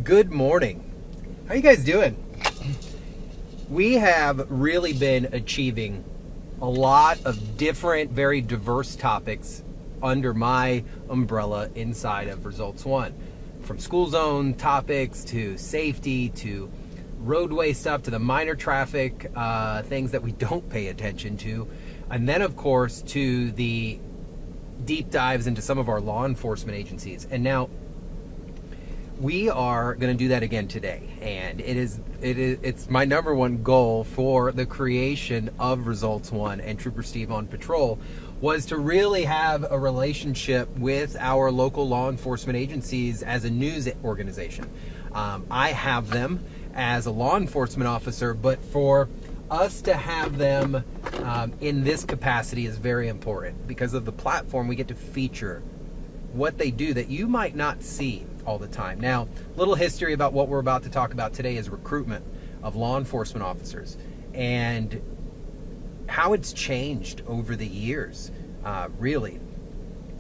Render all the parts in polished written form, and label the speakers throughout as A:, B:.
A: Good morning. How you guys doing? We have really been achieving a lot of different, very diverse topics under my umbrella inside of Results One. From school zone topics to safety to roadway stuff to the minor traffic things that we don't pay attention to. And then, of course, to the deep dives into some of our law enforcement agencies. And now we are going to do that again today. And it's my number one goal for the creation of Results One and Trooper Steve on patrol was to really have a relationship with our local law enforcement agencies as a news organization. I have them as a law enforcement officer, but for us to have them in this capacity is very important because of the platform we get to feature what they do that you might not see all the time. Now, little history about what we're about to talk about today is recruitment of law enforcement officers and how it's changed over the years, really.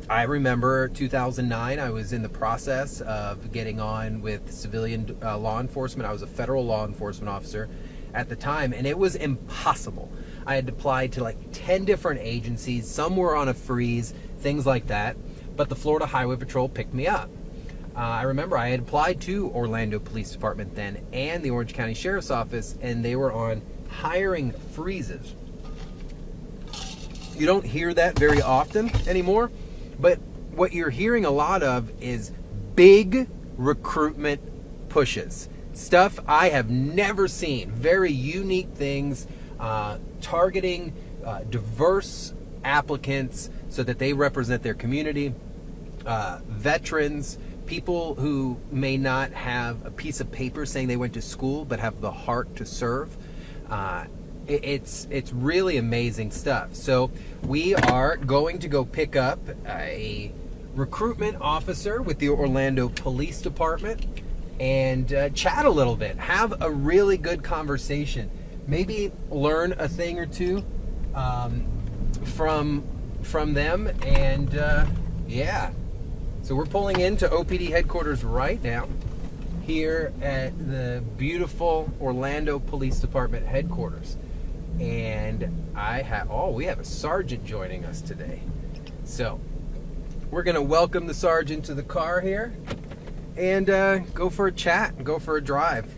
A: I remember 2009, I was in the process of getting on with civilian law enforcement. I was a federal law enforcement officer at the time, and it was impossible. I had applied to like 10 different agencies. Some were on a freeze, things like that, but the Florida Highway Patrol picked me up. I remember I had applied to Orlando Police Department then and the Orange County Sheriff's Office, and they were on hiring freezes. You don't hear that very often anymore, but what you're hearing a lot of is big recruitment pushes. Stuff I have never seen. Very unique things, targeting diverse applicants so that they represent their community, veterans, people who may not have a piece of paper saying they went to school but have the heart to serve. It's really amazing stuff. So we are going to go pick up a recruitment officer with the Orlando Police Department and chat a little bit, have a really good conversation, maybe learn a thing or two from them, and yeah. So we're pulling into OPD Headquarters right now here at the beautiful Orlando Police Department headquarters. And we have a sergeant joining us today. So we're going to welcome the sergeant to the car here and go for a chat and go for a drive.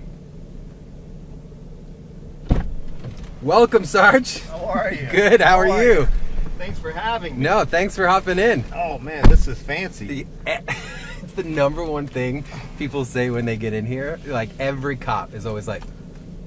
A: Welcome, Sarge.
B: How are you?
A: Good. How are you?
B: Thanks for having me.
A: No, thanks for hopping in.
B: Oh man, this is fancy.
A: It's the number one thing people say when they get in here. Like every cop is always like,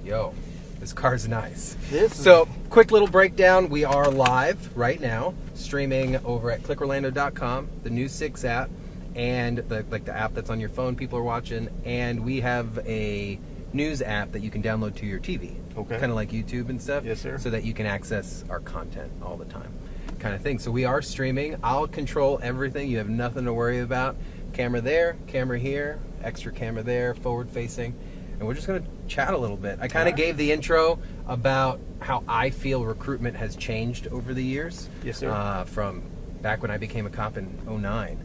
A: yo, this car's nice. So, quick little breakdown. We are live right now, streaming over at clickorlando.com, the News 6 app, and the app that's on your phone people are watching. And we have a news app that you can download to your TV.
B: Okay.
A: Kind of like YouTube and stuff.
B: Yes, sir.
A: So that you can access our content all the time. Kind of thing. So we are streaming. I'll control everything. You have nothing to worry about. Camera there, camera here, extra camera there, forward facing. And we're just going to chat a little bit. I kind of gave the intro about how I feel recruitment has changed over the years.
B: Yes, sir.
A: From back when I became a cop in 2009.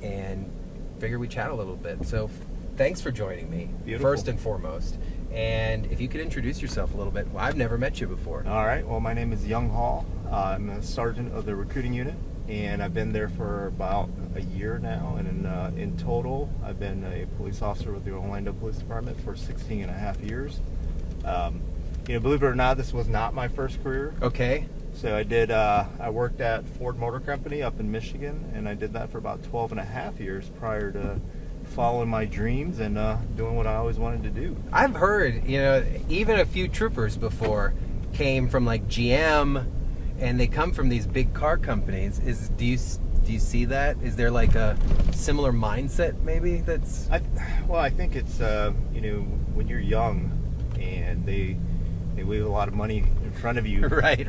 A: And figure we chat a little bit. So thanks for joining me,
B: Beautiful.
A: First and foremost. And if you could introduce yourself a little bit. Well, I've never met you before.
B: All right. Well, my name is Young Hall. I'm a sergeant of the recruiting unit, and I've been there for about a year now. And in total, I've been a police officer with the Orlando Police Department for 16 and a half years. Believe it or not, this was not my first career.
A: Okay.
B: So I worked at Ford Motor Company up in Michigan, and I did that for about 12 and a half years prior to following my dreams and doing what I always wanted to do.
A: I've heard, even a few troopers before came from like GM, and they come from these big car companies. Do you see that? Is there like a similar mindset maybe that's...
B: I think it's, when you're young and they leave a lot of money in front of you.
A: Right.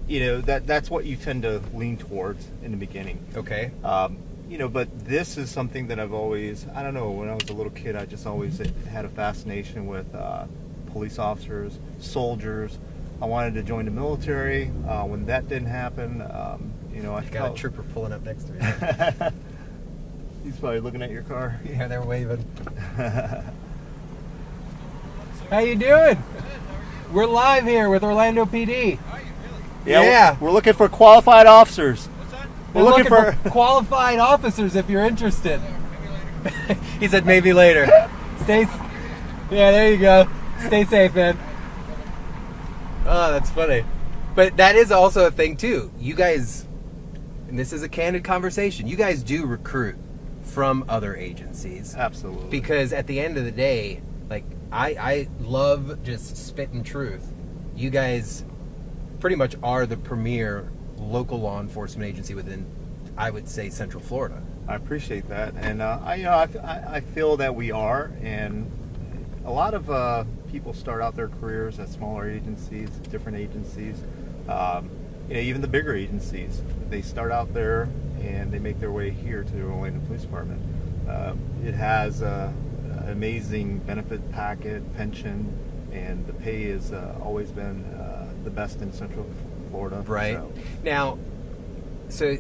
B: That's what you tend to lean towards in the beginning.
A: Okay.
B: But this is something that I've always, I don't know, when I was a little kid, I just always had a fascination with police officers, soldiers. I wanted to join the military. When that didn't happen, I
A: got a trooper pulling up next to me.
B: He's probably looking at your car.
A: Yeah, they're waving. How you doing? We're live here with Orlando PD. Yeah.
B: We're looking for qualified officers.
A: We're looking for qualified officers if you're interested. He said maybe later. Yeah, there you go. Stay safe, man. Oh, that's funny. But that is also a thing too. You guys, and this is a candid conversation, you guys do recruit from other agencies.
B: Absolutely.
A: Because at the end of the day, like, I love just spitting truth. You guys pretty much are the premier local law enforcement agency within, I would say, Central Florida.
B: I appreciate that, and I feel that we are, and a lot of people start out their careers at smaller agencies, different agencies. Even the bigger agencies, they start out there and they make their way here to the Orlando Police Department. It has an amazing benefit packet, pension, and the pay has always been the best in Central Florida.
A: Right.
B: So.
A: Now, so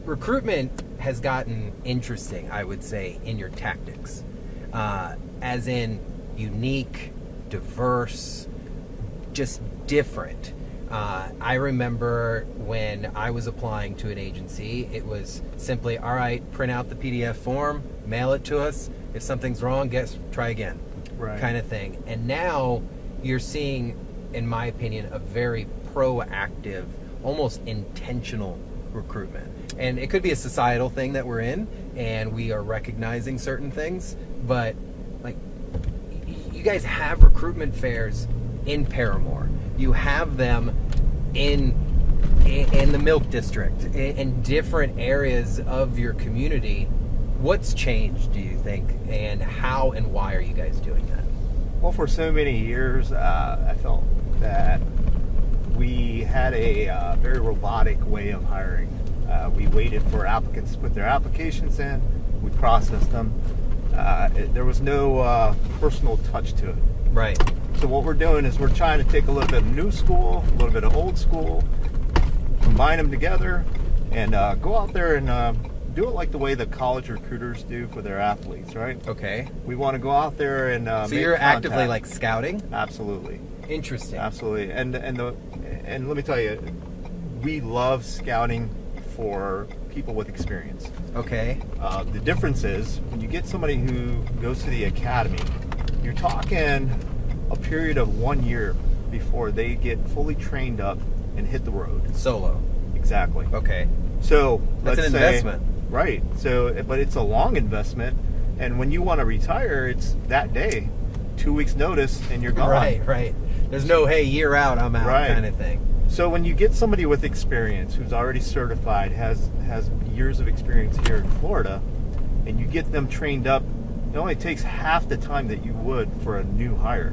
A: recruitment has gotten interesting, I would say, in your tactics, as in unique, diverse, just different. I remember when I was applying to an agency, it was simply, all right, print out the PDF form, mail it to us. If something's wrong, try again,
B: right,
A: kind of thing. And now you're seeing, in my opinion, a very proactive, almost intentional recruitment. And it could be a societal thing that we're in, and we are recognizing certain things, but like, you guys have recruitment fairs in Paramore. You have them in the Milk District, in different areas of your community. What's changed, do you think, and how and why are you guys doing that?
B: Well, for so many years, I felt that we had a very robotic way of hiring. We waited for applicants to put their applications in. We processed them. There was no personal touch to it.
A: Right.
B: So what we're doing is we're trying to take a little bit of new school, a little bit of old school, combine them together, and go out there and do it like the way the college recruiters do for their athletes, right?
A: Okay.
B: We want to go out there and
A: so
B: make
A: you're
B: contact.
A: actively like scouting?
B: Absolutely.
A: Interesting.
B: Absolutely. And let me tell you, we love scouting for people with experience.
A: Okay.
B: The difference is when you get somebody who goes to the academy, you're talking a period of 1 year before they get fully trained up and hit the road.
A: Solo.
B: Exactly.
A: Okay.
B: So
A: that's
B: let's
A: an investment.
B: Right. So, but it's a long investment, and when you want to retire, it's that day, 2 weeks notice, and you're gone.
A: Right. There's no, hey, year out, I'm out,
B: right,
A: kind of thing.
B: So when you get somebody with experience who's already certified, has years of experience here in Florida, and you get them trained up, it only takes half the time that you would for a new hire.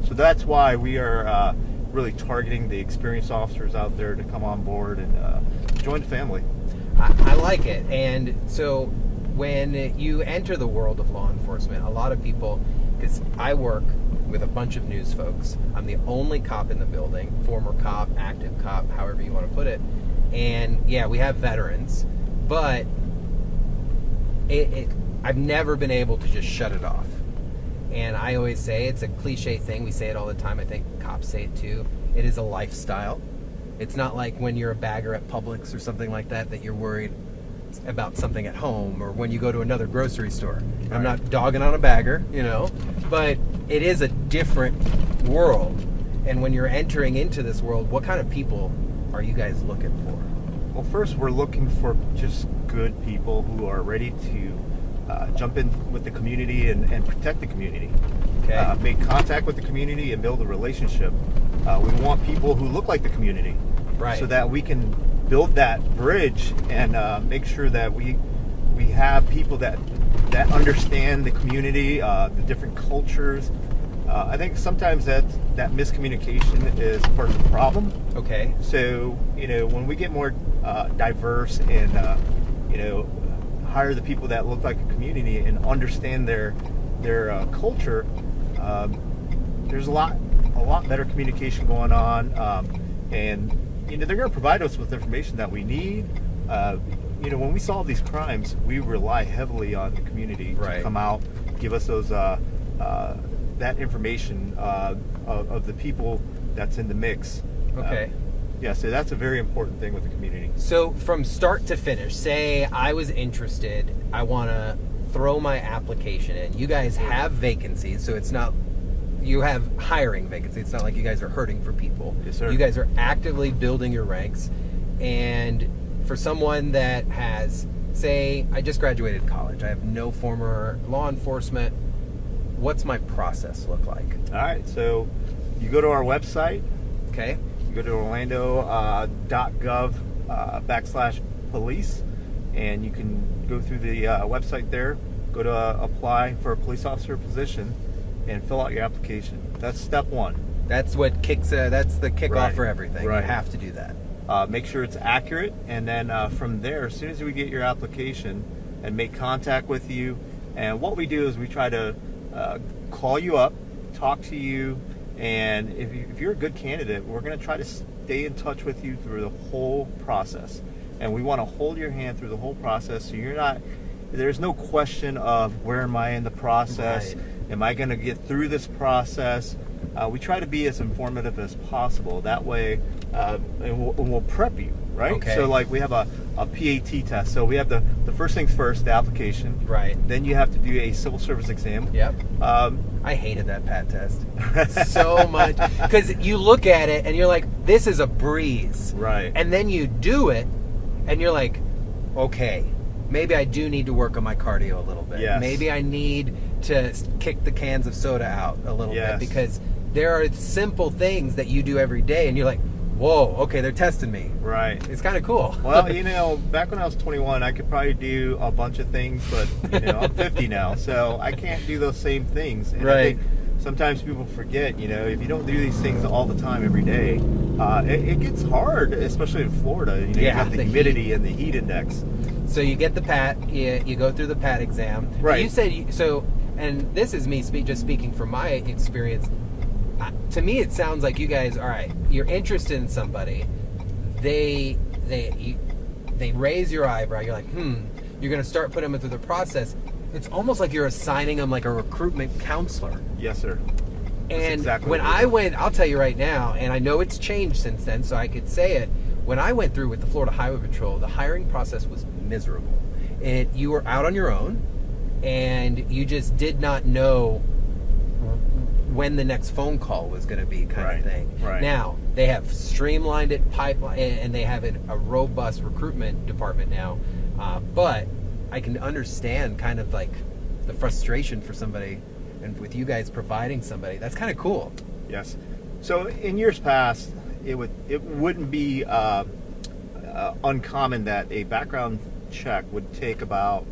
B: So that's why we are really targeting the experienced officers out there to come on board and join the family.
A: I like it. And so when you enter the world of law enforcement, a lot of people, because I work with a bunch of news folks, I'm the only cop in the building, former cop, active cop, however you want to put it. And yeah, we have veterans, but I've never been able to just shut it off. And I always say, it's a cliche thing, we say it all the time, I think cops say it too, it is a lifestyle. It's not like when you're a bagger at Publix or something like that you're worried about something at home, or when you go to another grocery store. Right. I'm not dogging on a bagger, but it is a different world. And when you're entering into this world, what kind of people are you guys looking for?
B: Well, first we're looking for just good people who are ready to jump in with the community and protect the community.
A: Okay.
B: Make contact with the community and build a relationship. We want people who look like the community,
A: right,
B: so that we can build that bridge and make sure that we have people that understand the community, the different cultures. I think sometimes that miscommunication is part of the problem.
A: Okay.
B: So when we get more diverse and hire the people that look like a community and understand their culture, there's a lot better communication going on, and they're going to provide us with information that we need. when we solve these crimes, we rely heavily on the community
A: Right.
B: to come out, give us those that information of the people that's in the mix.
A: Okay.
B: Yeah, so that's a very important thing with the community.
A: So from start to finish, say I was interested, I want to throw my application in. You guys have vacancies, so it's not, you have hiring vacancies. It's not like you guys are hurting for people.
B: Yes, sir.
A: You guys are actively building your ranks. And for someone that has, say, I just graduated college, I have no former law enforcement, what's my process look like?
B: All right, so you go to our website.
A: Okay.
B: You go to orlando.gov/police, and you can go through the website there, go to apply for a police officer position, and fill out your application. That's step one.
A: That's what kicks, that's the kickoff
B: Right.
A: for everything.
B: Right.
A: You have to do that.
B: Make sure it's accurate, and then from there, as soon as we get your application and make contact with you, and what we do is we try to call you up, talk to you, and if you're a good candidate, we're going to try to stay in touch with you through the whole process. And we want to hold your hand through the whole process, so there's no question of where am I in the process,
A: Right.
B: am I going to get through this process. We try to be as informative as possible. That way, and we'll prep you, right?
A: Okay.
B: So like we have a PAT test. So we have the first things first, the application.
A: Right.
B: Then you have to do a civil service exam.
A: Yep. I hated that PAT test so much because you look at it and you're like, this is a breeze.
B: Right.
A: And then you do it and you're like, okay, maybe I do need to work on my cardio a little bit.
B: Yes.
A: Maybe I need to kick the cans of soda out a little
B: Yes.
A: bit because there are simple things that you do every day and you're like, whoa, okay, they're testing me.
B: Right.
A: It's kind of cool.
B: Well, back when I was 21, I could probably do a bunch of things, but I'm 50 now, so I can't do those same things. And I
A: Right.
B: think sometimes people forget, if you don't do these things all the time, every day, it gets hard, especially in Florida. You
A: Yeah,
B: got the
A: the
B: humidity and the heat index.
A: So you get the PAT, you go through the PAT exam.
B: Right.
A: You said, and this is me just speaking from my experience. To me, it sounds like you guys, all right, you're interested in somebody. They raise your eyebrow. You're like, you're going to start putting them through the process. It's almost like you're assigning them like a recruitment counselor.
B: Yes, sir.
A: And
B: exactly
A: when
B: what it
A: I
B: is.
A: went, I'll tell you right now, and I know it's changed since then, so I could say it. When I went through with the Florida Highway Patrol, the hiring process was miserable. You were out on your own, and you just did not know when the next phone call was going to be, kind
B: Right,
A: of thing.
B: right.
A: Now they have streamlined it, pipeline, and they have a robust recruitment department now. But I can understand kind of like the frustration for somebody, and with you guys providing somebody, that's kind of cool.
B: Yes. So in years past, it wouldn't be uncommon that a background check would take about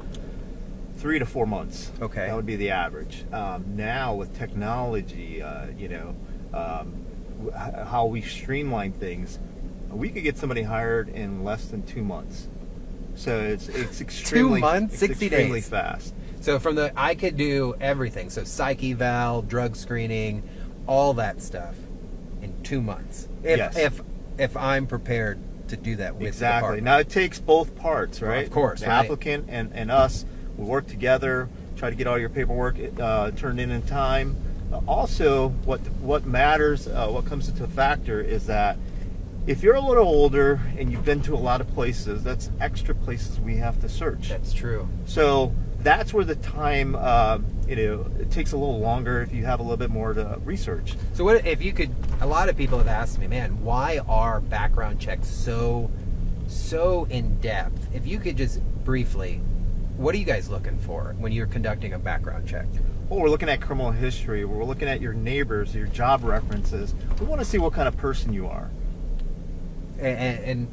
B: 3 to 4 months.
A: Okay.
B: That would be the average. Now with technology, how we streamline things, we could get somebody hired in less than 2 months. So it's extremely
A: 2 months,
B: it's
A: 60
B: extremely
A: days.
B: fast.
A: So I could do everything. So psych eval, drug screening, all that stuff in 2 months. If I'm prepared to do that with the
B: Exactly.
A: department.
B: Now it takes both parts, right?
A: Of course,
B: the
A: right.
B: applicant and us. We work together, try to get all your paperwork turned in time. Also, what matters, what comes into factor is that if you're a little older and you've been to a lot of places, that's extra places we have to search.
A: That's true.
B: So that's where the time, it takes a little longer if you have a little bit more to research.
A: So what if you could? A lot of people have asked me, man, why are background checks so in depth? If you could just briefly, what are you guys looking for when you're conducting a background check?
B: Well, we're looking at criminal history. We're looking at your neighbors, your job references. We want to see what kind of person you are.
A: And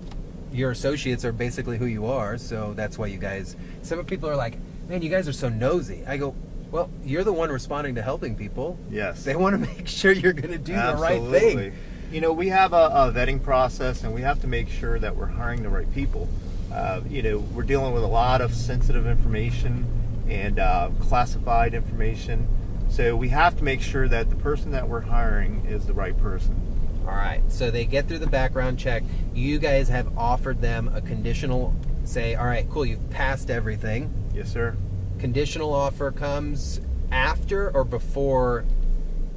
A: your associates are basically who you are, so that's why you guys. Some people are like, man, you guys are so nosy. I go, well, you're the one responding to helping people.
B: Yes.
A: They want to make sure you're going to do the right
B: Absolutely.
A: thing.
B: We have a vetting process, and we have to make sure that we're hiring the right people. We're dealing with a lot of sensitive information and classified information. So we have to make sure that the person that we're hiring is the right person.
A: All right. So they get through the background check. You guys have offered them a conditional say, all right, cool, you've passed everything.
B: Yes, sir.
A: Conditional offer comes after or before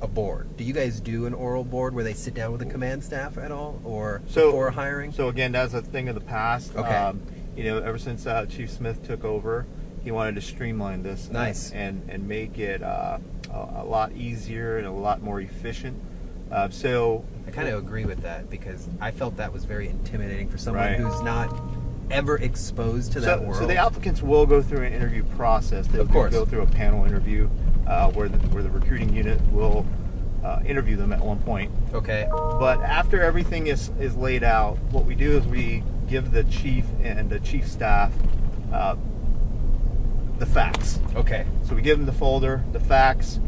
A: a board? Do you guys do an oral board where they sit down with the command staff at all, or before hiring?
B: So again, that's a thing of the past.
A: Okay.
B: Ever since Chief Smith took over, he wanted to streamline this.
A: Nice.
B: And make it a lot easier and a lot more efficient. So
A: I kind of agree with that, because I felt that was very intimidating for someone
B: Right.
A: who's not ever exposed to that world.
B: So the applicants will go through an interview process. They'll
A: Of course.
B: go through a panel interview where the recruiting unit will interview them at one point.
A: Okay.
B: But after everything is laid out, what we do is we give the chief and the chief staff the facts.
A: Okay.
B: So we give them the folder, the facts,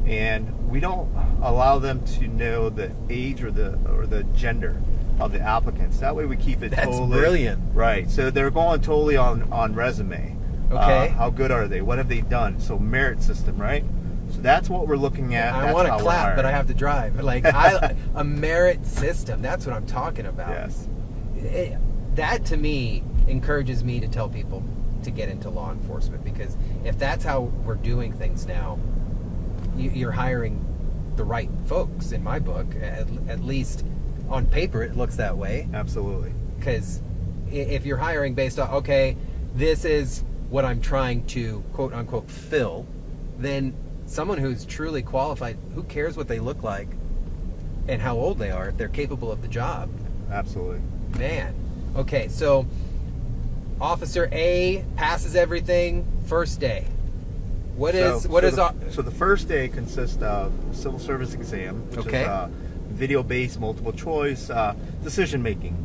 B: and we don't allow them to know the age or the gender of the applicants. That way we keep it
A: That's
B: totally
A: brilliant.
B: Right. So they're going totally on resume.
A: Okay.
B: How good are they? What have they done? So merit system, right? So that's what we're looking at.
A: I
B: That's
A: want
B: how
A: to
B: we're
A: clap, but I
B: hiring.
A: have to drive. Like a merit system. That's what I'm talking about.
B: Yes.
A: That to me encourages me to tell people to get into law enforcement, because if that's how we're doing things now, you're hiring the right folks. In my book, at least on paper, it looks that way.
B: Absolutely.
A: Because if you're hiring based on, okay, this is what I'm trying to quote unquote fill, then someone who's truly qualified, who cares what they look like and how old they are if they're capable of the job?
B: Absolutely.
A: Man. Okay, so Officer A passes everything first day.
B: So the first day consists of a civil service exam, which
A: Okay.
B: is video-based multiple choice decision making.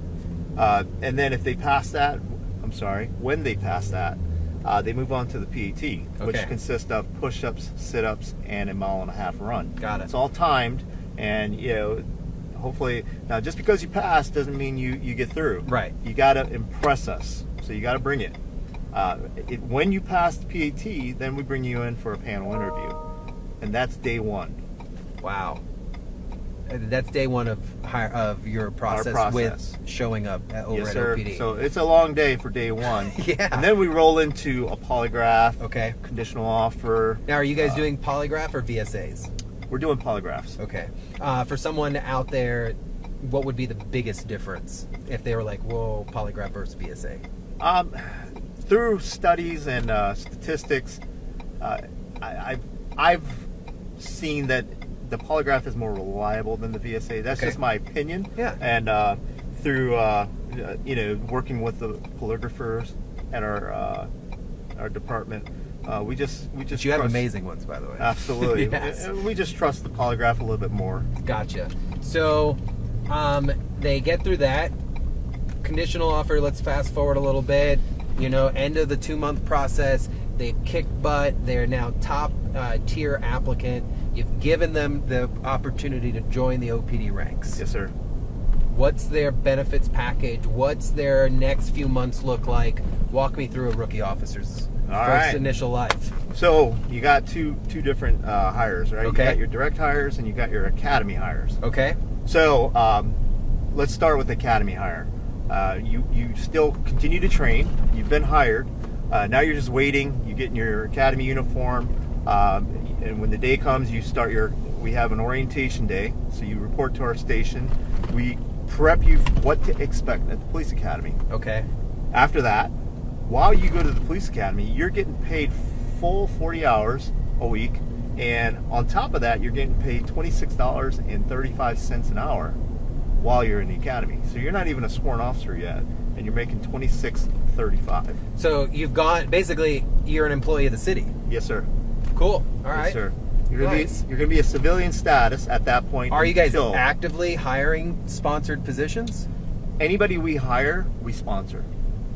B: And then if they pass that, when they pass that, they move on to the PAT, which
A: Okay.
B: consists of push-ups, sit-ups, and a 1.5 mile run.
A: Got it.
B: It's all timed, and hopefully, now just because you pass doesn't mean you get through.
A: Right.
B: You got to impress us, so you got to bring it. When you pass the PAT, then we bring you in for a panel interview, and that's day one.
A: Wow. That's day one of your process with showing up over
B: Yes,
A: at
B: sir.
A: OPD.
B: So it's a long day for day one.
A: Yeah.
B: And then we roll into a polygraph,
A: Okay.
B: conditional offer.
A: Now, are you guys doing polygraph or VSAs?
B: We're doing polygraphs.
A: Okay. For someone out there, what would be the biggest difference if they were like, whoa, polygraph versus VSA?
B: Through studies and statistics, I've seen that the polygraph is more reliable than the VSA. That's
A: Okay.
B: just my opinion.
A: Yeah.
B: And through working with the polygraphers at our department, we just
A: But you have
B: trust-
A: amazing ones, by the way.
B: Absolutely.
A: Yes.
B: We just trust the polygraph a little bit more.
A: Gotcha. So, they get through that. Conditional offer, let's fast forward a little bit. End of the 2-month process. They've kicked butt. They're now top tier applicant. You've given them the opportunity to join the OPD ranks.
B: Yes, sir.
A: What's their benefits package? What's their next few months look like? Walk me through a rookie officer's
B: All
A: first
B: right.
A: initial life.
B: So you got two different hires, right?
A: Okay.
B: You got your direct hires and you got your academy hires.
A: Okay?
B: So let's start with academy hire. You still continue to train. You've been hired. Now you're just waiting. You get in your academy uniform, and when the day comes, we have an orientation day. So you report to our station. We prep you for what to expect at the police academy.
A: Okay.
B: After that, while you go to the police academy, you're getting paid full 40 hours a week, and on top of that, you're getting paid $26.35 an hour while you're in the academy. So you're not even a sworn officer yet, and you're making $26.35.
A: So you're an employee of the city.
B: Yes, sir.
A: Cool. All right.
B: Yes, sir. You're
A: Nice.
B: gonna be a civilian status at that point.
A: Are you guys
B: until
A: actively hiring sponsored positions?
B: anybody we hire, we sponsor.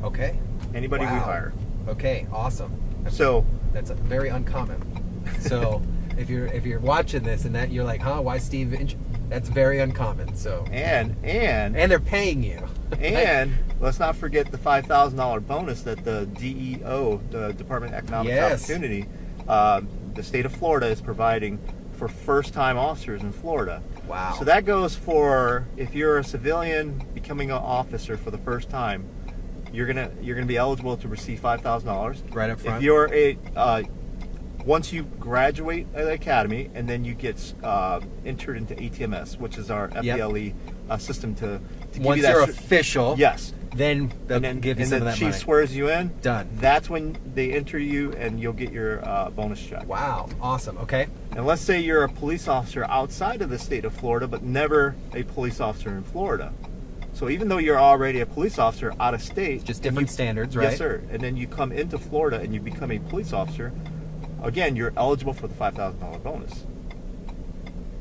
A: Okay.
B: Anybody we
A: Wow.
B: hire.
A: Okay. Awesome.
B: So
A: That's very uncommon. So if you're watching this and that you're like, huh, why Steve? That's very uncommon. So
B: and
A: they're paying you.
B: and let's not forget the $5,000 bonus that the DEO, the Department of Economic
A: Yes.
B: Opportunity, the state of Florida is providing for first-time officers in Florida.
A: Wow.
B: So that goes for if you're a civilian becoming an officer for the first time, you're gonna be eligible to receive $5,000
A: Right up front.
B: If you're once you graduate at the academy, and then you get entered into ATMS, which is our FDLE system to give
A: Once
B: you that.
A: you're official,
B: Yes.
A: then they'll
B: And then
A: give you some of
B: the
A: that
B: chief
A: money.
B: swears you in.
A: Done.
B: That's when they enter you, and you'll get your bonus check.
A: Wow, awesome. Okay.
B: And let's say you're a police officer outside of the state of Florida, but never a police officer in Florida. So even though you're already a police officer out of state,
A: Just different standards, right?
B: Yes, sir. And then you come into Florida and you become a police officer. Again, you're eligible for the $5,000 bonus.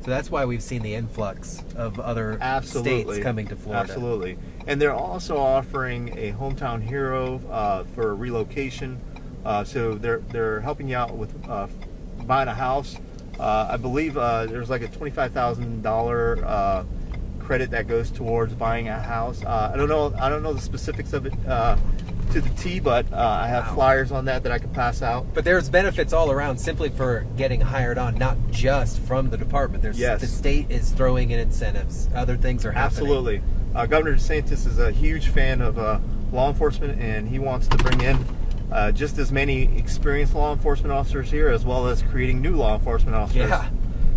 A: So that's why we've seen the influx of other
B: Absolutely.
A: states coming to Florida.
B: Absolutely. And they're also offering a hometown hero for relocation. So they're helping you out with buying a house. I believe there's like a $25,000 credit that goes towards buying a house. I don't know the specifics of it to the T, but I have flyers on that I can pass out.
A: But there's benefits all around simply for getting hired on, not just from the department.
B: Yes.
A: The state is throwing in incentives. Other things are happening.
B: Absolutely. Governor DeSantis is a huge fan of law enforcement, and he wants to bring in just as many experienced law enforcement officers here, as well as creating new law enforcement officers.
A: Yeah.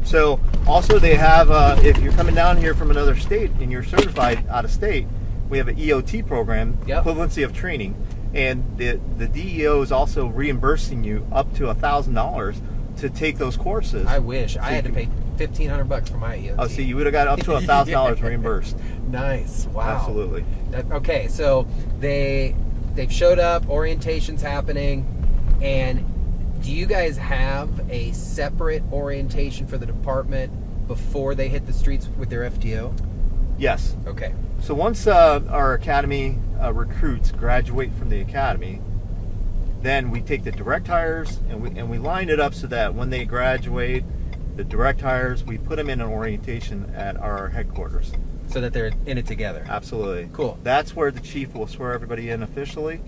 B: So also they have, if you're coming down here from another state and you're certified out of state, we have an EOT program,
A: Yep.
B: equivalency of training, and the DEO is also reimbursing you up to $1,000 to take those courses.
A: I wish.
B: So
A: I
B: you
A: had to
B: can-
A: pay $1,500 for my EOT.
B: Oh, see, you would have got up to $1,000 reimbursed.
A: Nice. Wow.
B: Absolutely.
A: Okay, so they've showed up, orientation's happening, and do you guys have a separate orientation for the department before they hit the streets with their FTO?
B: Yes.
A: Okay.
B: So once our academy recruits graduate from the academy, then we take the direct hires and we line it up so that when they graduate, the direct hires, we put them in an orientation at our headquarters.
A: So that they're in it together.
B: Absolutely.
A: Cool.
B: That's where the chief will swear everybody in officially,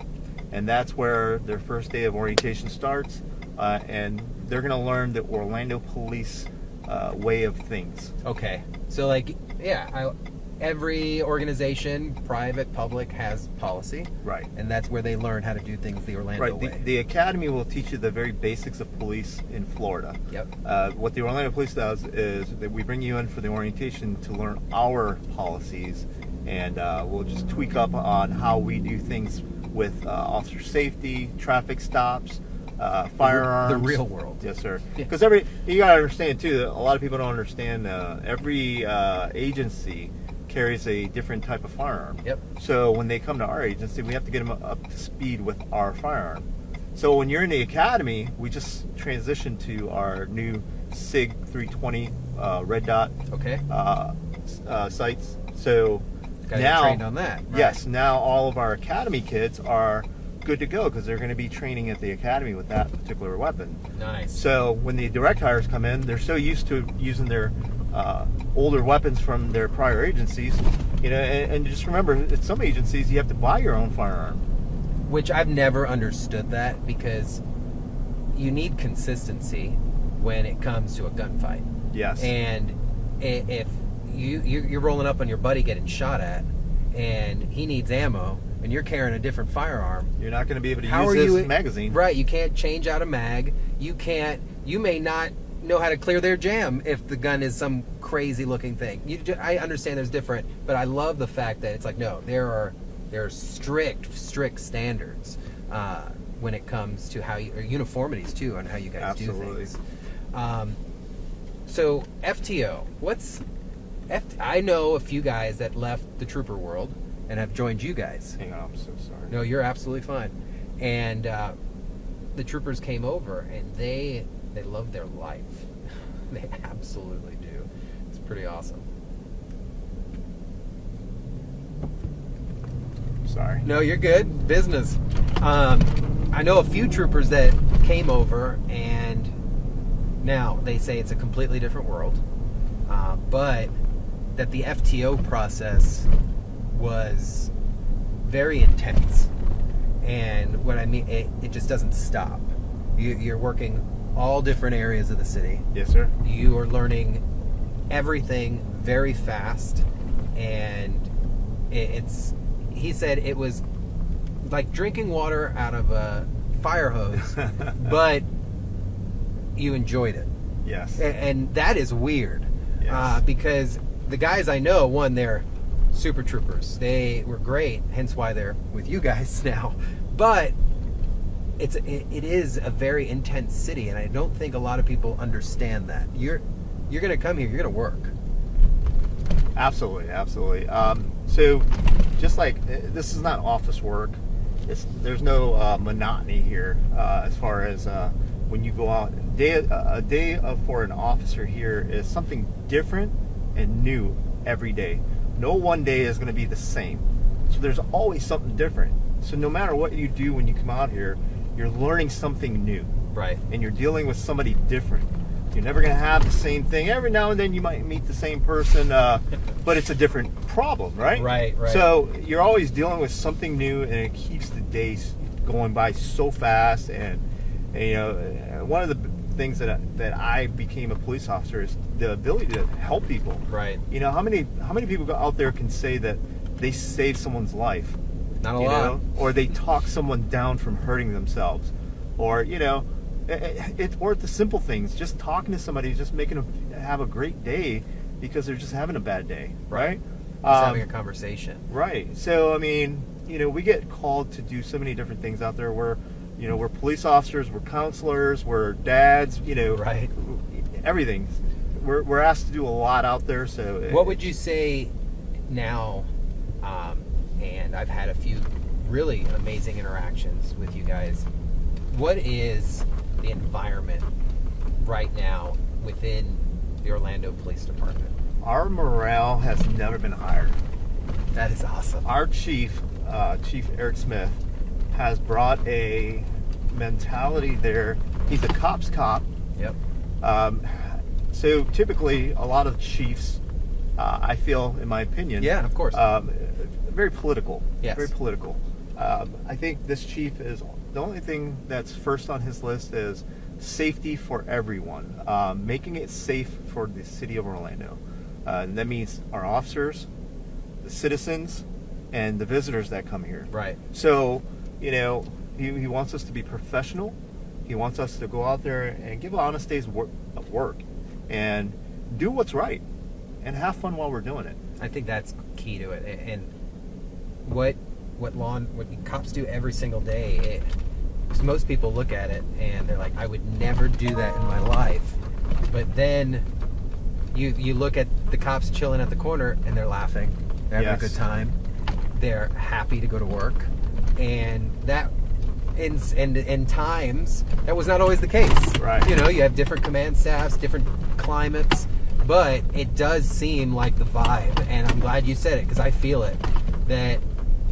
B: and that's where their first day of orientation starts, and they're going to learn the Orlando Police way of things.
A: Okay. So, like, yeah, every organization, private, public, has policy.
B: Right.
A: And that's where they learn how to do things the Orlando
B: Right.
A: way.
B: The academy will teach you the very basics of police in Florida.
A: Yep.
B: What the Orlando Police does is that we bring you in for the orientation to learn our policies, and we'll just tweak up on how we do things with officer safety, traffic stops, firearms.
A: The real world.
B: Yes, sir.
A: Yeah.
B: Because you got to understand too, that a lot of people don't understand every agency carries a different type of firearm.
A: Yep.
B: So when they come to our agency, we have to get them up to speed with our firearm. So when you're in the academy, we just transition to our new SIG 320 red dot
A: Okay.
B: sights. So
A: Guys are
B: now,
A: trained on that. Right.
B: yes, now all of our academy kids are good to go because they're going to be training at the academy with that particular weapon.
A: Nice.
B: So when the direct hires come in, they're so used to using their older weapons from their prior agencies, and just remember, at some agencies you have to buy your own firearm.
A: Which I've never understood that, because you need consistency when it comes to a gunfight.
B: Yes.
A: And if you're rolling up on your buddy getting shot at, and he needs ammo, and you're carrying a different firearm,
B: You're not going to be able to
A: how
B: use
A: are
B: this
A: you
B: magazine.
A: Right. You can't change out a mag. You may not know how to clear their jam if the gun is some crazy looking thing. I understand there's different, but I love the fact that it's like, no, there are strict standards when it comes to or uniformities too on how you guys
B: Absolutely.
A: do things. So FTO, I know a few guys that left the trooper world and have joined you guys.
B: Hang on, I'm so sorry.
A: No, you're absolutely fine. And the troopers came over, and they love their life. They absolutely do. It's pretty awesome.
B: Sorry.
A: No, you're good. Business. I know a few troopers that came over, and now they say it's a completely different world, but that the FTO process was very intense. And what I mean, it just doesn't stop. You're working all different areas of the city.
B: Yes, sir.
A: You are learning everything very fast, and he said it was like drinking water out of a fire hose, but you enjoyed it.
B: Yes.
A: And that is weird.
B: Yes.
A: Because the guys I know, one, they're super troopers. They were great, hence why they're with you guys now. But it is a very intense city, and I don't think a lot of people understand that. You're going to come here, you're going to work.
B: Absolutely, absolutely. So, just like this is not office work. There's no monotony here as far as when you go out. A day for an officer here is something different and new every day. No one day is going to be the same. So there's always something different. So no matter what you do when you come out here, you're learning something new.
A: Right.
B: And you're dealing with somebody different. You're never going to have the same thing. Every now and then you might meet the same person, but it's a different problem, right?
A: Right.
B: So you're always dealing with something new, and it keeps the days going by so fast. And you know, one of the things that I became a police officer is the ability to help people.
A: Right.
B: You know, how many people out there can say that they saved someone's life?
A: Not a lot.
B: Know? Or they talk someone down from hurting themselves, or or the simple things, just talking to somebody, just making them have a great day because they're just having a bad day, right?
A: Just having a conversation.
B: Right. So, I mean, we get called to do so many different things out there. We're police officers, we're counselors, we're dads,
A: Right.
B: Everything. We're asked to do a lot out there. So,
A: what would you say now? And I've had a few really amazing interactions with you guys. What is the environment right now within the Orlando Police Department?
B: Our morale has never been higher.
A: That is awesome.
B: Our chief, Chief Eric Smith, has brought a mentality there. He's a cop's cop.
A: Yep.
B: So typically, a lot of chiefs, I feel, in my opinion,
A: Yeah, of course.
B: very political.
A: Yes.
B: Very political. I think this chief is the only thing that's first on his list is safety for everyone, making it safe for the city of Orlando. And that means our officers, the citizens, and the visitors that come here.
A: Right.
B: So, he wants us to be professional. He wants us to go out there and give an honest day's of work and do what's right and have fun while we're doing it.
A: I think that's key to it. And what cops do every single day, because most people look at it and they're like, I would never do that in my life. But then you look at the cops chilling at the corner and they're laughing, they're having a good time, they're happy to go to work, and that in times that was not always the case.
B: Right.
A: You have different command staffs, different climates, but it does seem like the vibe, and I'm glad you said it because I feel it, that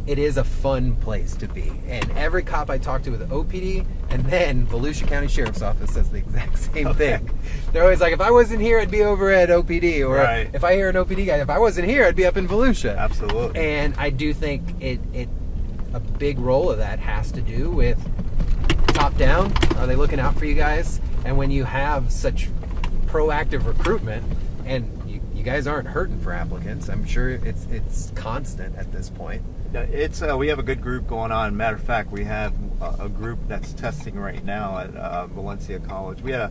A: it is a fun place to be. And every cop I talk to with OPD and then Volusia County Sheriff's Office says the exact same thing. They're always like, if I wasn't here, I'd be over at OPD. Or if I hear an OPD guy, if I wasn't here, I'd be up in Volusia.
B: Absolutely.
A: And I do think a big role of that has to do with top down. Are they looking out for you guys? And when you have such proactive recruitment, and you guys aren't hurting for applicants, I'm sure it's constant at this point.
B: It's we have a good group going on. Matter of fact, we have a group that's testing right now at Valencia College. We had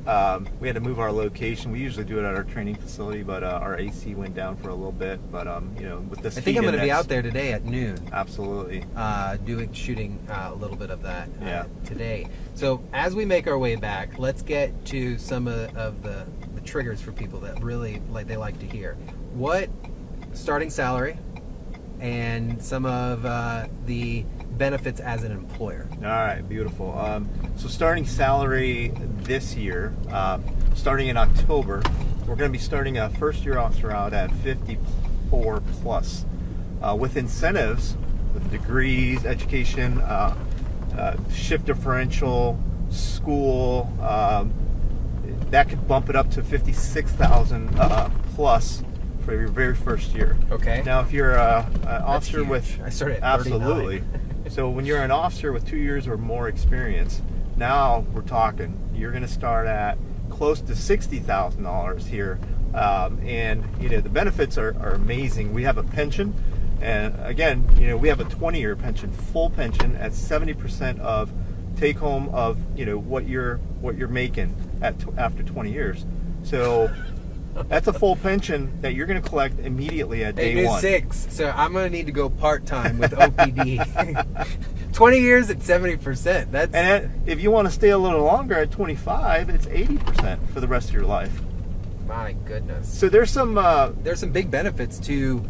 B: to move our location. We usually do it at our training facility, but our AC went down for a little bit. But with this,
A: I think I'm going to be out there today at noon.
B: Absolutely.
A: Shooting a little bit of that today. So as we make our way back, let's get to some of the triggers for people that really they like to hear. What starting salary and some of the benefits as an employer.
B: All right, beautiful. So starting salary this year, starting in October, we're going to be starting a first-year officer out at 54 plus, with incentives, with degrees, education, shift differential, school. That could bump it up to 56,000 plus for your very first year.
A: Okay.
B: Now, if you're an officer with,
A: I started at 39.
B: absolutely. So when you're an officer with 2 years or more experience, now we're talking. You're going to start at close to $60,000 here, and the benefits are amazing. We have a pension. And again, we have a 20-year pension, full pension at 70% of take home of what you're making after 20 years. So that's a full pension that you're going to collect immediately at day one.
A: 6, so I'm going to need to go part-time with OPD. 20 years at 70%.
B: If you want to stay a little longer at 25, it's 80% for the rest of your life.
A: My goodness.
B: So there's some
A: big benefits to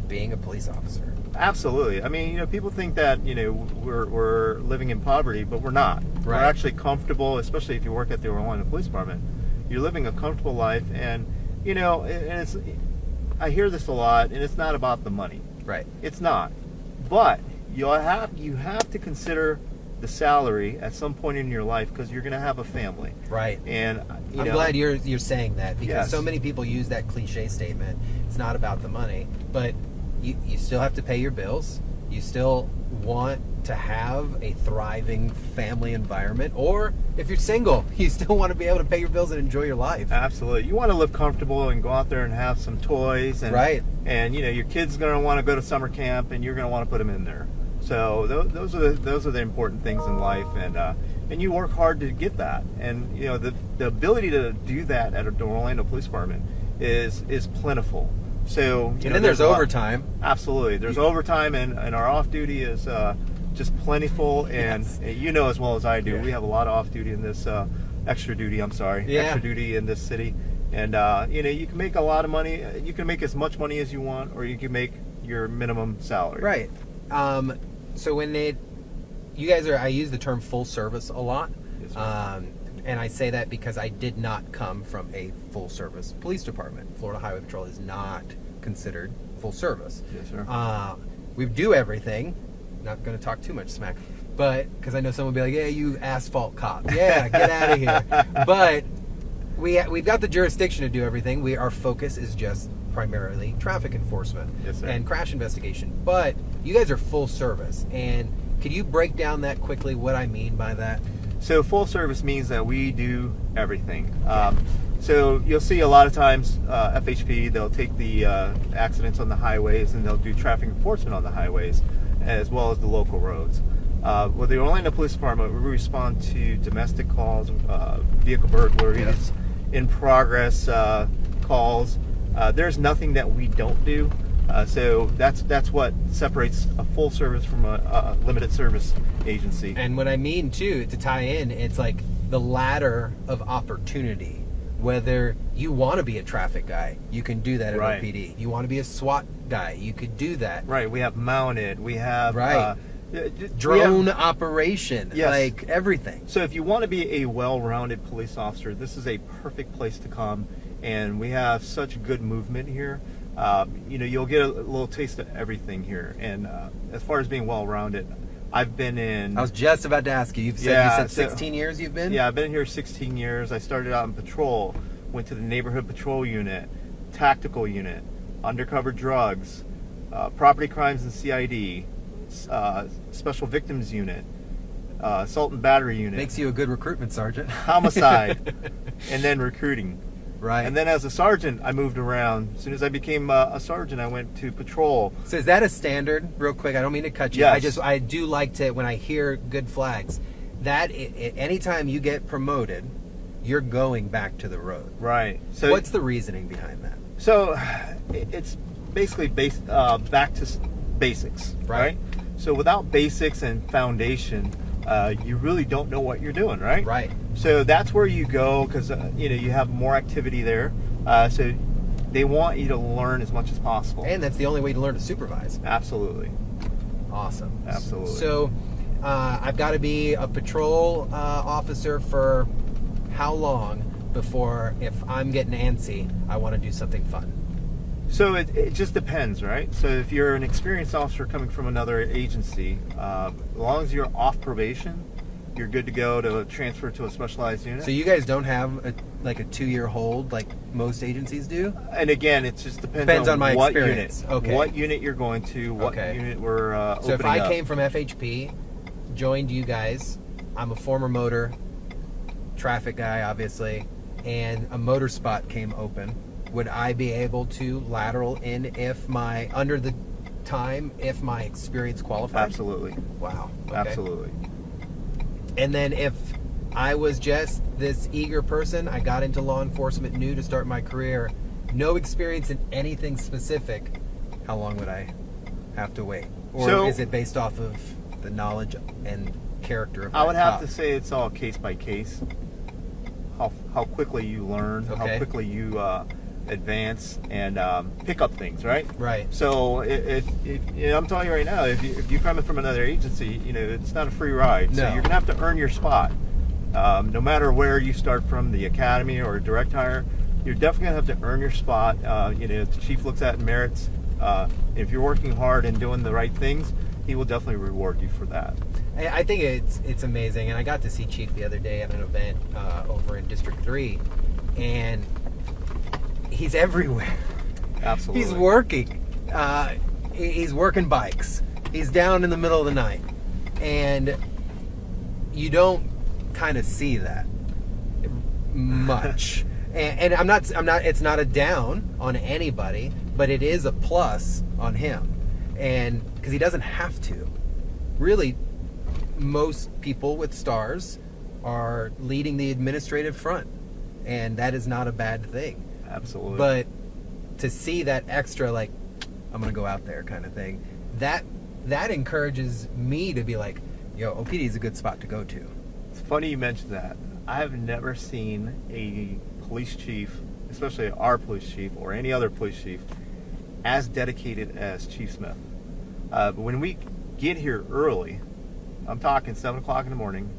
A: being a police officer.
B: Absolutely. I mean, people think that we're living in poverty, but we're not.
A: Right.
B: We're actually comfortable, especially if you work at the Orlando Police Department. You're living a comfortable life, and I hear this a lot, and it's not about the money.
A: Right.
B: It's not. But you have to consider the salary at some point in your life, because you're going to have a family.
A: Right.
B: And
A: I'm glad you're saying that, because
B: Yes.
A: so many people use that cliche statement. It's not about the money, but you still have to pay your bills. You still want to have a thriving family environment, or if you're single, you still want to be able to pay your bills and enjoy your life.
B: Absolutely. You want to live comfortable and go out there and have some toys, and
A: Right.
B: And your kid's going to want to go to summer camp, and you're going to want to put them in there. So those are the important things in life, and you work hard to get that. And the ability to do that at the Orlando Police Department is plentiful. So
A: And then there's overtime.
B: Absolutely, there's overtime, and our off duty is just plentiful. And
A: Yes.
B: As well as I do,
A: Yeah.
B: we have a lot of off duty in this extra duty.
A: Yeah.
B: Extra duty in this city, and you can make a lot of money. You can make as much money as you want, or you can make your minimum salary.
A: Right. So when you guys I use the term full service a lot.
B: Yes, sir.
A: And I say that because I did not come from a full service police department. Florida Highway Patrol is not considered full service.
B: Yes, sir.
A: We do everything. Not going to talk too much smack, but because I know someone will be like, "Yeah, you asphalt cop. Yeah, get out of here." But we've got the jurisdiction to do everything. Our focus is just primarily traffic enforcement
B: Yes, sir.
A: and crash investigation. But you guys are full service, and could you break down that quickly? What I mean by that?
B: So full service means that we do everything. So you'll see a lot of times FHP, they'll take the accidents on the highways, and they'll do traffic enforcement on the highways, as well as the local roads. With the Orlando Police Department, we respond to domestic calls, vehicle burglaries, in progress calls. There's nothing that we don't do. So that's what separates a full service from a limited service agency.
A: And what I mean too, to tie in, it's like the ladder of opportunity. Whether you want to be a traffic guy, you can do that at
B: Right.
A: OPD. You want to be a SWAT guy, you could do that.
B: Right. We have mounted. We have
A: Right. Drone operation,
B: Yes.
A: like everything.
B: So if you want to be a well-rounded police officer, this is a perfect place to come. And we have such good movement here. You'll get a little taste of everything here. And as far as being well-rounded, I've been in...
A: I was just about to ask you. You said 16 years you've been?
B: Yeah, I've been here 16 years. I started out in patrol, went to the neighborhood patrol unit, tactical unit, undercover drugs, property crimes and CID, special victims unit, assault and battery unit.
A: Makes you a good recruitment sergeant.
B: Homicide, and then recruiting.
A: Right.
B: And then as a sergeant, I moved around. As soon as I became a sergeant, I went to patrol.
A: So is that a standard, real quick? I don't mean to cut you.
B: Yes.
A: I do like to, when I hear good flags, that anytime you get promoted, you're going back to the road.
B: Right. So
A: what's the reasoning behind that?
B: So it's basically back to basics, right? So without basics and foundation, you really don't know what you're doing, right?
A: Right.
B: So that's where you go, because you have more activity there. So they want you to learn as much as possible.
A: And that's the only way to learn to supervise.
B: Absolutely.
A: Awesome.
B: Absolutely.
A: So I've got to be a patrol officer for how long before, if I'm getting antsy, I want to do something fun?
B: So it just depends, right? So if you're an experienced officer coming from another agency, as long as you're off probation, you're good to go to transfer to a specialized unit.
A: So you guys don't have a 2-year hold like most agencies do?
B: And again, it just depends
A: on my
B: what
A: experience.
B: unit,
A: Okay.
B: what unit you're going to, what
A: Okay.
B: unit we're opening
A: So if I
B: up.
A: came from FHP, joined you guys, I'm a former motor traffic guy, obviously, and a motor spot came open, would I be able to lateral in if under the time if my experience qualified?
B: Absolutely.
A: Wow. Okay.
B: Absolutely.
A: And then if I was just this eager person, I got into law enforcement new to start my career, no experience in anything specific, how long would I have to wait? Or is it based off of the knowledge and character of
B: I would have
A: top?
B: to say it's all case by case. How quickly you learn,
A: Okay.
B: how quickly you advance and pick up things, right?
A: Right.
B: So if I'm telling you right now, if you come in from another agency, it's not a free ride. So
A: No.
B: you're gonna have to earn your spot. No matter where you start from, the academy or direct hire, you're definitely gonna have to earn your spot. The chief looks at merits. If you're working hard and doing the right things, he will definitely reward you for that.
A: I think it's amazing, and I got to see Chief the other day at an event over in District 3, and he's everywhere.
B: Absolutely.
A: He's working. He's working bikes. He's down in the middle of the night, and you don't kind of see that much. And I'm not. It's not a down on anybody, but it is a plus on him, and because he doesn't have to. Really, most people with stars are leading the administrative front, and that is not a bad thing.
B: Absolutely.
A: But to see that extra, like, I'm gonna go out there kind of thing, that encourages me to be like, yo, OPD is a good spot to go to.
B: It's funny you mentioned that. I have never seen a police chief, especially our police chief or any other police chief, as dedicated as Chief Smith. But when we get here early, I'm talking 7 o'clock in the morning,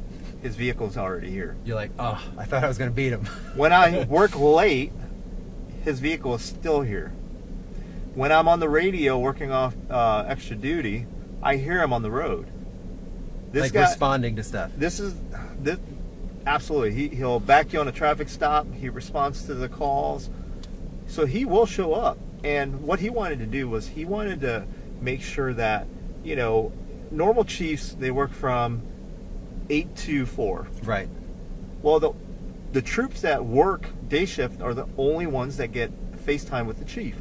B: his vehicle's already here.
A: You're like, oh, I thought I was gonna beat him.
B: When I work late, his vehicle is still here. When I'm on the radio working off extra duty, I hear him on the road. This
A: like
B: guy,
A: responding to stuff.
B: This absolutely. He'll back you on a traffic stop. He responds to the calls, so he will show up. And what he wanted to do was he wanted to make sure that normal chiefs, they work from 8 to 4.
A: Right.
B: Well, the troops that work day shift are the only ones that get FaceTime with the chief.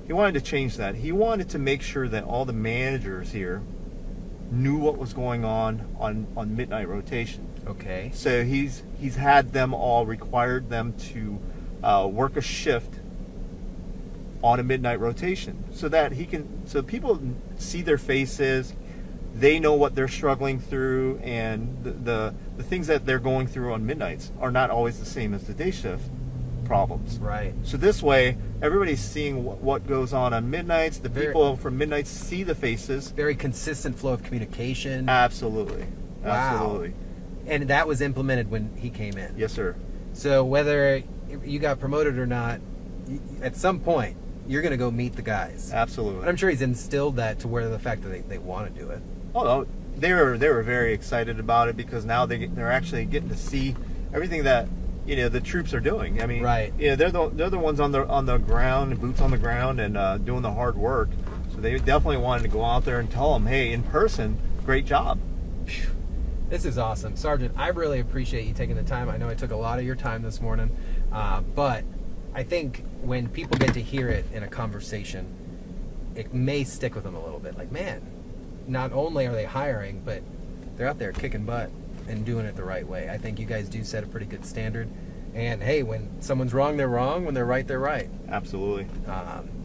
B: He wanted to change that. He wanted to make sure that all the managers here knew what was going on midnight rotation.
A: Okay.
B: So he's had them all, required them to work a shift on a midnight rotation so that so people see their faces, they know what they're struggling through, and the things that they're going through on midnights are not always the same as the day shift problems.
A: Right.
B: So this way, everybody's seeing what goes on midnights. The people from midnights see the faces.
A: Very consistent flow of communication.
B: Absolutely.
A: Wow.
B: Absolutely.
A: And that was implemented when he came in.
B: Yes, sir.
A: So whether you got promoted or not, at some point, you're going to go meet the guys.
B: Absolutely.
A: But I'm sure he's instilled that to where the fact that they want to do it.
B: Oh, no, they were very excited about it because now they're actually getting to see everything that the troops are doing. I mean,
A: right.
B: They're the ones on the ground, boots on the ground, and doing the hard work. So they definitely wanted to go out there and tell them, hey, in person, great job.
A: This is awesome. Sergeant, I really appreciate you taking the time. I know I took a lot of your time this morning, but I think when people get to hear it in a conversation, it may stick with them a little bit. Like, man, not only are they hiring, but they're out there kicking butt and doing it the right way. I think you guys do set a pretty good standard. And hey, when someone's wrong, they're wrong. When they're right, they're right.
B: Absolutely.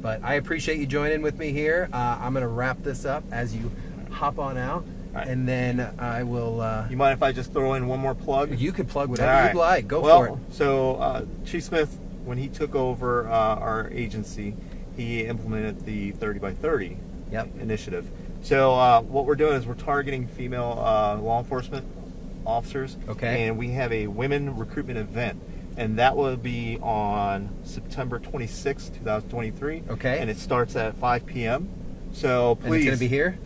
A: But I appreciate you joining with me here. I'm going to wrap this up as you hop on out. Right. And then I will...
B: you mind if I just throw in one more plug?
A: You could plug whatever you'd like. Go for it.
B: So Chief Smith, when he took over our agency, he implemented the 30 by 30 initiative. So what we're doing is we're targeting female law enforcement officers.
A: Okay.
B: And we have a women recruitment event. And that will be on September 26, 2023.
A: Okay.
B: And it starts at 5 p.m. So please.
A: And it's going to be here?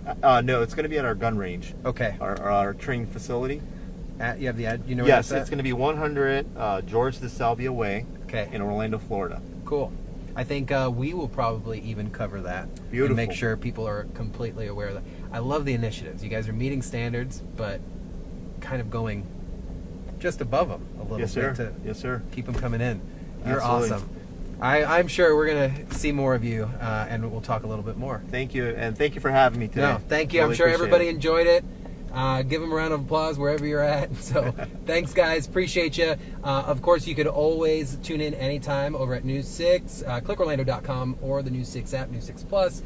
B: No, it's going to be at our gun range.
A: Okay.
B: Our training facility.
A: You have the ad? You know where
B: yes,
A: that's at?
B: It's going to be 100 George de Salvia Way in Orlando, Florida.
A: Cool. I think we will probably even cover that.
B: Beautiful.
A: And make sure people are completely aware of that. I love the initiatives. You guys are meeting standards, but kind of going just above them a little bit to
B: yes, sir.
A: keep them coming in. You're
B: Absolutely.
A: awesome. I'm sure we're going to see more of you, and we'll talk a little bit more.
B: Thank you, and thank you for having me today.
A: No, thank you.
B: Really
A: I'm sure
B: appreciate
A: everybody
B: it.
A: enjoyed it. Give them a round of applause wherever you're at. So thanks, guys. Appreciate you. Of course, you could always tune in anytime over at News 6, clickorlando.com, or the News 6 app, News 6 Plus.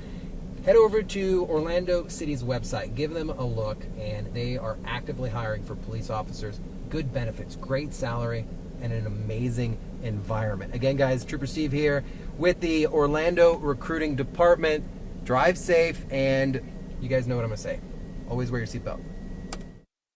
A: Head over to Orlando City's website. Give them a look, and they are actively hiring for police officers. Good benefits, great salary, and an amazing environment. Again, guys, Trooper Steve here with the Orlando Recruiting Department. Drive safe, and you guys know what I'm going to say. Always wear your seatbelt.